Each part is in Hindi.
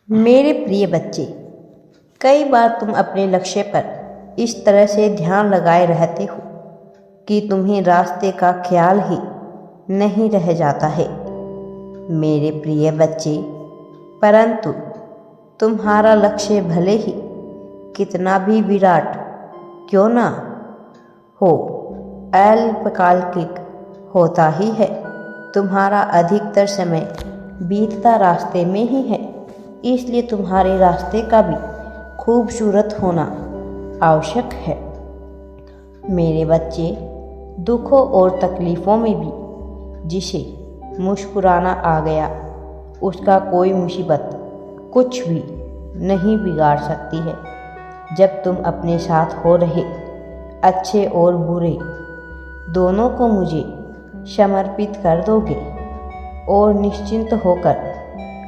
मेरे प्रिय बच्चे, कई बार तुम अपने लक्ष्य पर इस तरह से ध्यान लगाए रहते हो कि तुम्हें रास्ते का ख्याल ही नहीं रह जाता है। मेरे प्रिय बच्चे, परंतु तुम्हारा लक्ष्य भले ही कितना भी विराट क्यों ना हो, अल्पकालिक होता ही है। तुम्हारा अधिकतर समय बीतता रास्ते में ही है, इसलिए तुम्हारे रास्ते का भी खूबसूरत होना आवश्यक है। मेरे बच्चे, दुखों और तकलीफ़ों में भी जिसे मुस्कुराना आ गया, उसका कोई मुसीबत कुछ भी नहीं बिगाड़ सकती है। जब तुम अपने साथ हो रहे अच्छे और बुरे दोनों को मुझे समर्पित कर दोगे और निश्चिंत होकर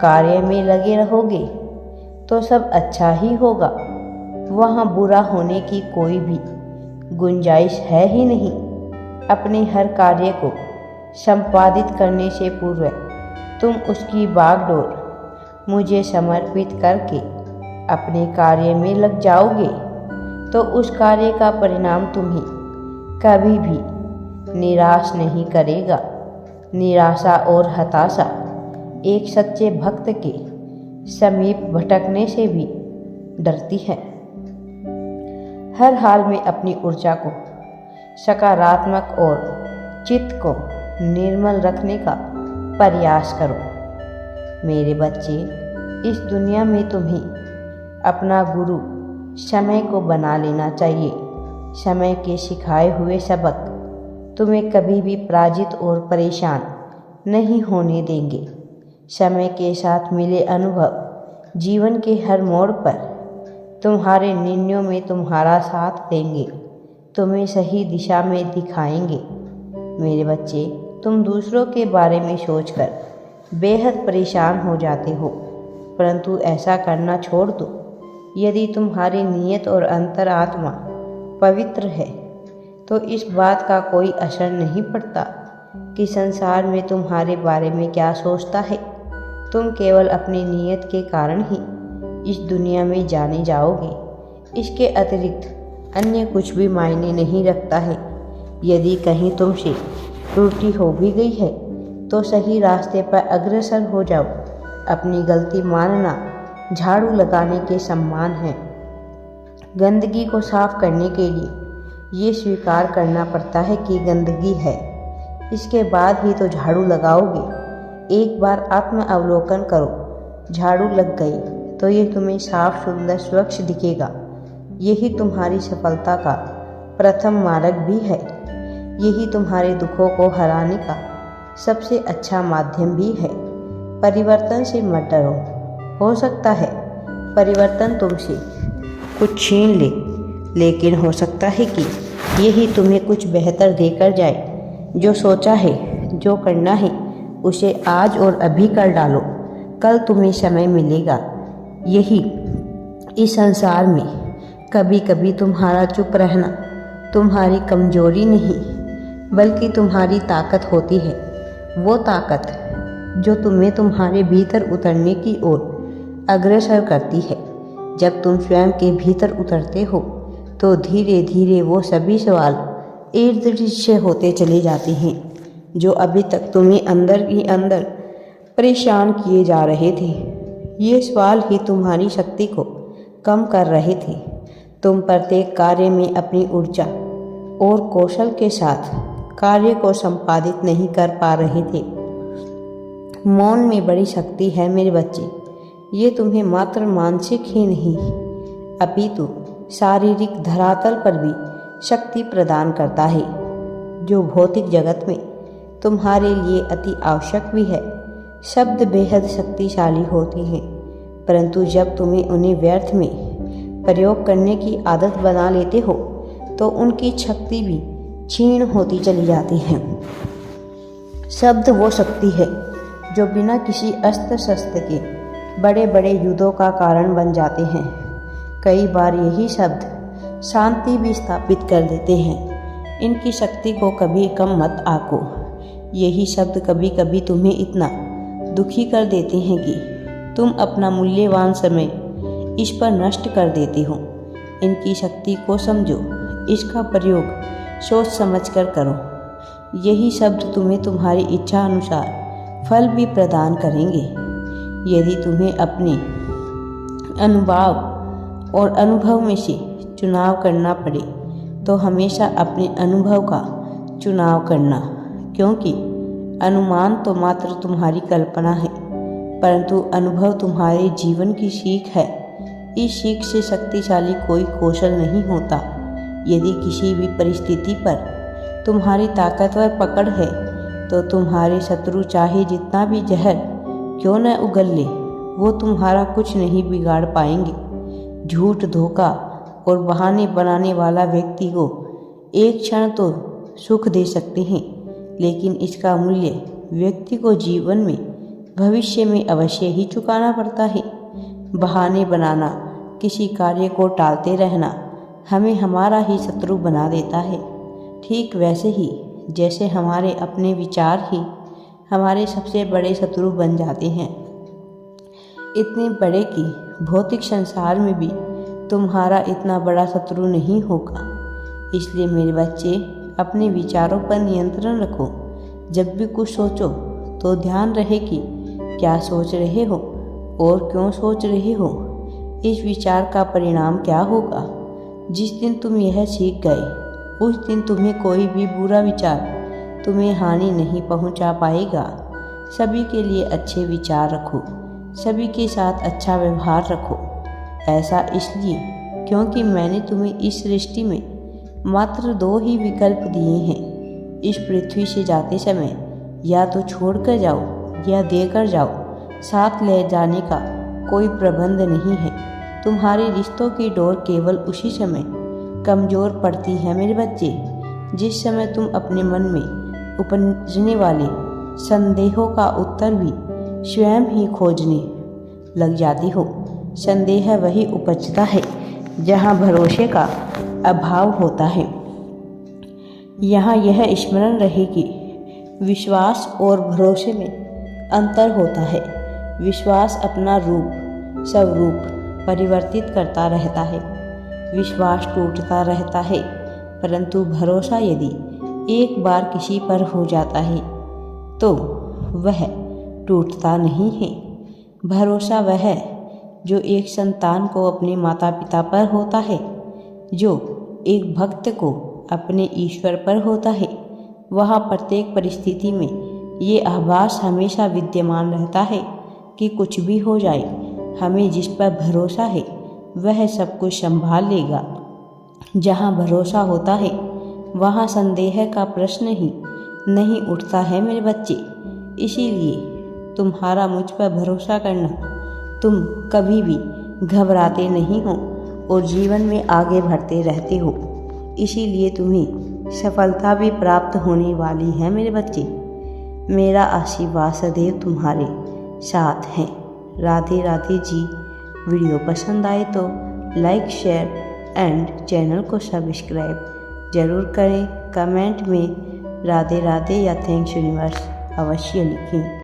कार्य में लगे रहोगे, तो सब अच्छा ही होगा। वहाँ बुरा होने की कोई भी गुंजाइश है ही नहीं। अपने हर कार्य को संपादित करने से पूर्व तुम उसकी बागडोर मुझे समर्पित करके अपने कार्य में लग जाओगे, तो उस कार्य का परिणाम तुम्हें कभी भी निराश नहीं करेगा। निराशा और हताशा एक सच्चे भक्त के समीप भटकने से भी डरती है। हर हाल में अपनी ऊर्जा को सकारात्मक और चित्त को निर्मल रखने का प्रयास करो। मेरे बच्चे, इस दुनिया में तुम्हें अपना गुरु समय को बना लेना चाहिए। समय के सिखाए हुए सबक तुम्हें कभी भी पराजित और परेशान नहीं होने देंगे। समय के साथ मिले अनुभव जीवन के हर मोड़ पर तुम्हारे निर्णयों में तुम्हारा साथ देंगे, तुम्हें सही दिशा में दिखाएंगे। मेरे बच्चे, तुम दूसरों के बारे में सोचकर बेहद परेशान हो जाते हो, परंतु ऐसा करना छोड़ दो। यदि तुम्हारी नीयत और अंतरात्मा पवित्र है, तो इस बात का कोई असर नहीं पड़ता कि संसार में तुम्हारे बारे में क्या सोचता है। तुम केवल अपनी नीयत के कारण ही इस दुनिया में जाने जाओगे। इसके अतिरिक्त अन्य कुछ भी मायने नहीं रखता है। यदि कहीं तुमसे त्रुटि हो भी गई है, तो सही रास्ते पर अग्रसर हो जाओ। अपनी गलती मानना झाड़ू लगाने के समान है। गंदगी को साफ करने के लिए ये स्वीकार करना पड़ता है कि गंदगी है, इसके बाद ही तो झाड़ू लगाओगे। एक बार आत्म अवलोकन करो। झाड़ू लग गई तो ये तुम्हें साफ, सुंदर, स्वच्छ दिखेगा। यही तुम्हारी सफलता का प्रथम मार्ग भी है। यही तुम्हारे दुखों को हराने का सबसे अच्छा माध्यम भी है। परिवर्तन से मत डरो। हो सकता है परिवर्तन तुमसे कुछ छीन ले, लेकिन हो सकता है कि यही तुम्हें कुछ बेहतर देकर जाए। जो सोचा है, जो करना है, उसे आज और अभी कर डालो। कल तुम्हें समय मिलेगा। यही इस संसार में कभी कभी तुम्हारा चुप रहना तुम्हारी कमजोरी नहीं, बल्कि तुम्हारी ताकत होती है। वो ताकत जो तुम्हें तुम्हारे भीतर उतरने की ओर अग्रसर करती है। जब तुम स्वयं के भीतर उतरते हो, तो धीरे धीरे वो सभी सवाल ईर्ष्य होते चले जाते हैं जो अभी तक तुम्हें अंदर ही अंदर परेशान किए जा रहे थे। ये सवाल ही तुम्हारी शक्ति को कम कर रहे थे। तुम प्रत्येक कार्य में अपनी ऊर्जा और कौशल के साथ कार्य को संपादित नहीं कर पा रहे थे। मौन में बड़ी शक्ति है मेरे बच्चे। ये तुम्हें मात्र मानसिक ही नहीं, अपितु शारीरिक धरातल पर भी शक्ति प्रदान करता है, जो भौतिक जगत में तुम्हारे लिए अति आवश्यक भी है। शब्द बेहद शक्तिशाली होते हैं, परंतु जब तुम्हें उन्हें व्यर्थ में प्रयोग करने की आदत बना लेते हो, तो उनकी शक्ति भी क्षीण होती चली जाती है। शब्द वो शक्ति है जो बिना किसी अस्त्र शस्त्र के बड़े बड़े युद्धों का कारण बन जाते हैं। कई बार यही शब्द शांति भी स्थापित कर देते हैं। इनकी शक्ति को कभी कम मत आंको। यही शब्द कभी कभी तुम्हें इतना दुखी कर देते हैं कि तुम अपना मूल्यवान समय इस पर नष्ट कर देते हो। इनकी शक्ति को समझो, इसका प्रयोग सोच समझकर करो। यही शब्द तुम्हें तुम्हारी इच्छा अनुसार फल भी प्रदान करेंगे। यदि तुम्हें अपने अनुभाव और अनुभव में से चुनाव करना पड़े तो हमेशा अपने अनुभव का चुनाव करना, क्योंकि अनुमान तो मात्र तुम्हारी कल्पना है, परंतु अनुभव तुम्हारे जीवन की सीख है। इस सीख से शक्तिशाली कोई कौशल नहीं होता। यदि किसी भी परिस्थिति पर तुम्हारी ताकतवर पकड़ है तो तुम्हारे शत्रु चाहे जितना भी जहर क्यों न उगल ले, वो तुम्हारा कुछ नहीं बिगाड़ पाएंगे। झूठ, धोखा और बहाने बनाने वाला व्यक्ति को एक क्षण तो सुख दे सकते हैं, लेकिन इसका मूल्य व्यक्ति को जीवन में, भविष्य में अवश्य ही चुकाना पड़ता है। बहाने बनाना, किसी कार्य को टालते रहना हमें हमारा ही शत्रु बना देता है। ठीक वैसे ही जैसे हमारे अपने विचार ही हमारे सबसे बड़े शत्रु बन जाते हैं। इतने बड़े कि भौतिक संसार में भी तुम्हारा इतना बड़ा शत्रु नहीं होगा। इसलिए मेरे बच्चे, अपने विचारों पर नियंत्रण रखो। जब भी कुछ सोचो तो ध्यान रहे कि क्या सोच रहे हो और क्यों सोच रहे हो। इस विचार का परिणाम क्या होगा। जिस दिन तुम यह सीख गए उस दिन तुम्हें कोई भी बुरा विचार तुम्हें हानि नहीं पहुंचा पाएगा। सभी के लिए अच्छे विचार रखो, सभी के साथ अच्छा व्यवहार रखो। ऐसा इसलिए क्योंकि मैंने तुम्हें इस सृष्टि में मात्र 2 ही विकल्प दिए हैं। इस पृथ्वी से जाते समय या तो छोड़कर जाओ या देकर जाओ। साथ ले जाने का कोई प्रबंध नहीं है। तुम्हारे रिश्तों की डोर केवल उसी समय कमज़ोर पड़ती है मेरे बच्चे, जिस समय तुम अपने मन में उपजने वाले संदेहों का उत्तर भी स्वयं ही खोजने लग जाती हो। संदेह वही उपजता है जहाँ भरोसे का अभाव होता है। यहाँ यह स्मरण रहे कि विश्वास और भरोसे में अंतर होता है। विश्वास अपना रूप, स्वरूप परिवर्तित करता रहता है। विश्वास टूटता रहता है, परंतु भरोसा यदि एक बार किसी पर हो जाता है तो वह टूटता नहीं है। भरोसा वह है जो एक संतान को अपने माता पिता पर होता है, जो एक भक्त को अपने ईश्वर पर होता है। वह प्रत्येक परिस्थिति में ये आभास हमेशा विद्यमान रहता है कि कुछ भी हो जाए, हमें जिस पर भरोसा है वह सब कुछ संभाल लेगा। जहाँ भरोसा होता है वहाँ संदेह का प्रश्न ही नहीं उठता है मेरे बच्चे। इसीलिए तुम्हारा मुझ पर भरोसा करना, तुम कभी भी घबराते नहीं हो और जीवन में आगे बढ़ते रहते हो। इसीलिए तुम्हें सफलता भी प्राप्त होने वाली है मेरे बच्चे। मेरा आशीर्वाद सदैव तुम्हारे साथ है। राधे राधे जी। वीडियो पसंद आए तो लाइक, शेयर एंड चैनल को सब्सक्राइब ज़रूर करें। कमेंट में राधे राधे या थैंक्स यूनिवर्स अवश्य लिखें।